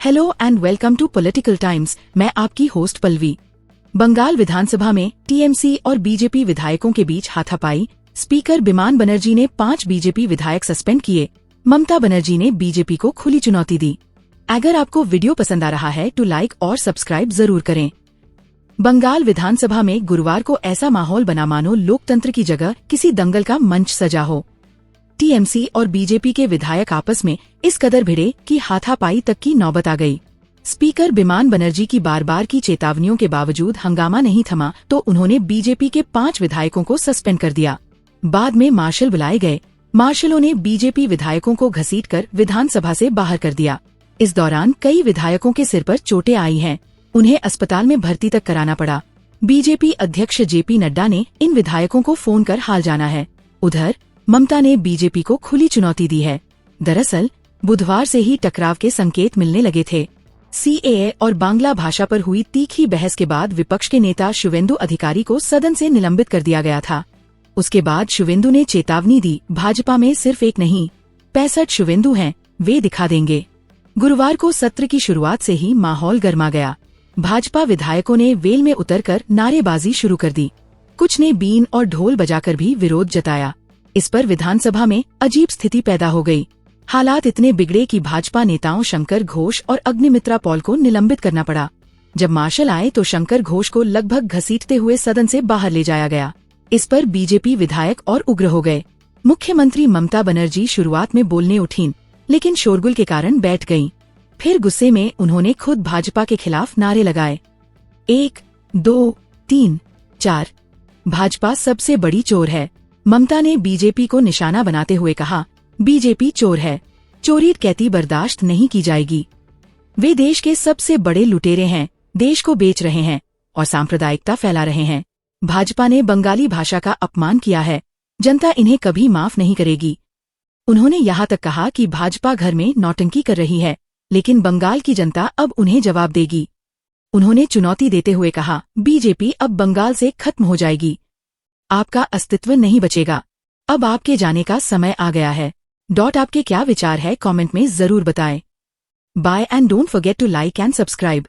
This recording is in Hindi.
Hello and welcome to Political Times. मैं आपकी होस्ट पल्लवी। बंगाल विधानसभा में टीएमसी और बीजेपी विधायकों के बीच हाथापाई। स्पीकर बिमान बनर्जी ने 5 बीजेपी विधायक सस्पेंड किए। ममता बनर्जी ने बीजेपी को खुली चुनौती दी। अगर आपको वीडियो पसंद आ रहा है तो लाइक और सब्सक्राइब जरूर करें। बंगाल विधानसभा में गुरुवार को ऐसा माहौल बना मानो लोकतंत्र की जगह किसी दंगल का मंच सजा हो। टीएमसी और बीजेपी के विधायक आपस में इस कदर भिड़े कि हाथापाई तक की नौबत आ गई। स्पीकर बिमान बनर्जी की बार बार की चेतावनियों के बावजूद हंगामा नहीं थमा तो उन्होंने बीजेपी के 5 विधायकों को सस्पेंड कर दिया। बाद में मार्शल बुलाए गए। मार्शलों ने बीजेपी विधायकों को घसीटकर विधानसभा से बाहर कर दिया। इस दौरान कई विधायकों के सिर पर चोटें आई हैं। उन्हें अस्पताल में भर्ती तक कराना पड़ा। बीजेपी अध्यक्ष जेपी नड्डा ने इन विधायकों को फोन कर हाल जाना है। उधर ममता ने बीजेपी को खुली चुनौती दी है। दरअसल बुधवार से ही टकराव के संकेत मिलने लगे थे। सीएए और बांग्ला भाषा पर हुई तीखी बहस के बाद विपक्ष के नेता शुवेंदु अधिकारी को सदन से निलंबित कर दिया गया था। उसके बाद शुवेंदु ने चेतावनी दी, भाजपा में सिर्फ एक नहीं 65 शुवेंदु हैं, वे दिखा देंगे। गुरुवार को सत्र की शुरुआत से ही माहौल गर्मा गया। भाजपा विधायकों ने वेल में उतरकर नारेबाजी शुरू कर दी। कुछ ने बीन और ढोल बजाकर भी विरोध जताया। इस पर विधानसभा में अजीब स्थिति पैदा हो गई। हालात इतने बिगड़े कि भाजपा नेताओं शंकर घोष और अग्निमित्रा पॉल को निलंबित करना पड़ा। जब मार्शल आए तो शंकर घोष को लगभग घसीटते हुए सदन से बाहर ले जाया गया। इस पर बीजेपी विधायक और उग्र हो गए। मुख्यमंत्री ममता बनर्जी शुरुआत में बोलने उठीं, लेकिन शोरगुल के कारण बैठ गईं। फिर गुस्से में उन्होंने खुद भाजपा के खिलाफ नारे लगाए। 1, 2, 3, 4 भाजपा सबसे बड़ी चोर है। ममता ने बीजेपी को निशाना बनाते हुए कहा, बीजेपी चोर है, चोरी डकैती बर्दाश्त नहीं की जाएगी। वे देश के सबसे बड़े लुटेरे हैं, देश को बेच रहे हैं और सांप्रदायिकता फैला रहे हैं। भाजपा ने बंगाली भाषा का अपमान किया है, जनता इन्हें कभी माफ नहीं करेगी। उन्होंने यहाँ तक कहा कि भाजपा घर में नौटंकी कर रही है, लेकिन बंगाल की जनता अब उन्हें जवाब देगी। उन्होंने चुनौती देते हुए कहा, बीजेपी अब बंगाल से खत्म हो जाएगी, आपका अस्तित्व नहीं बचेगा, अब आपके जाने का समय आ गया है। आपके क्या विचार है कमेंट में जरूर बताएं। Bye and don't forget to like and subscribe.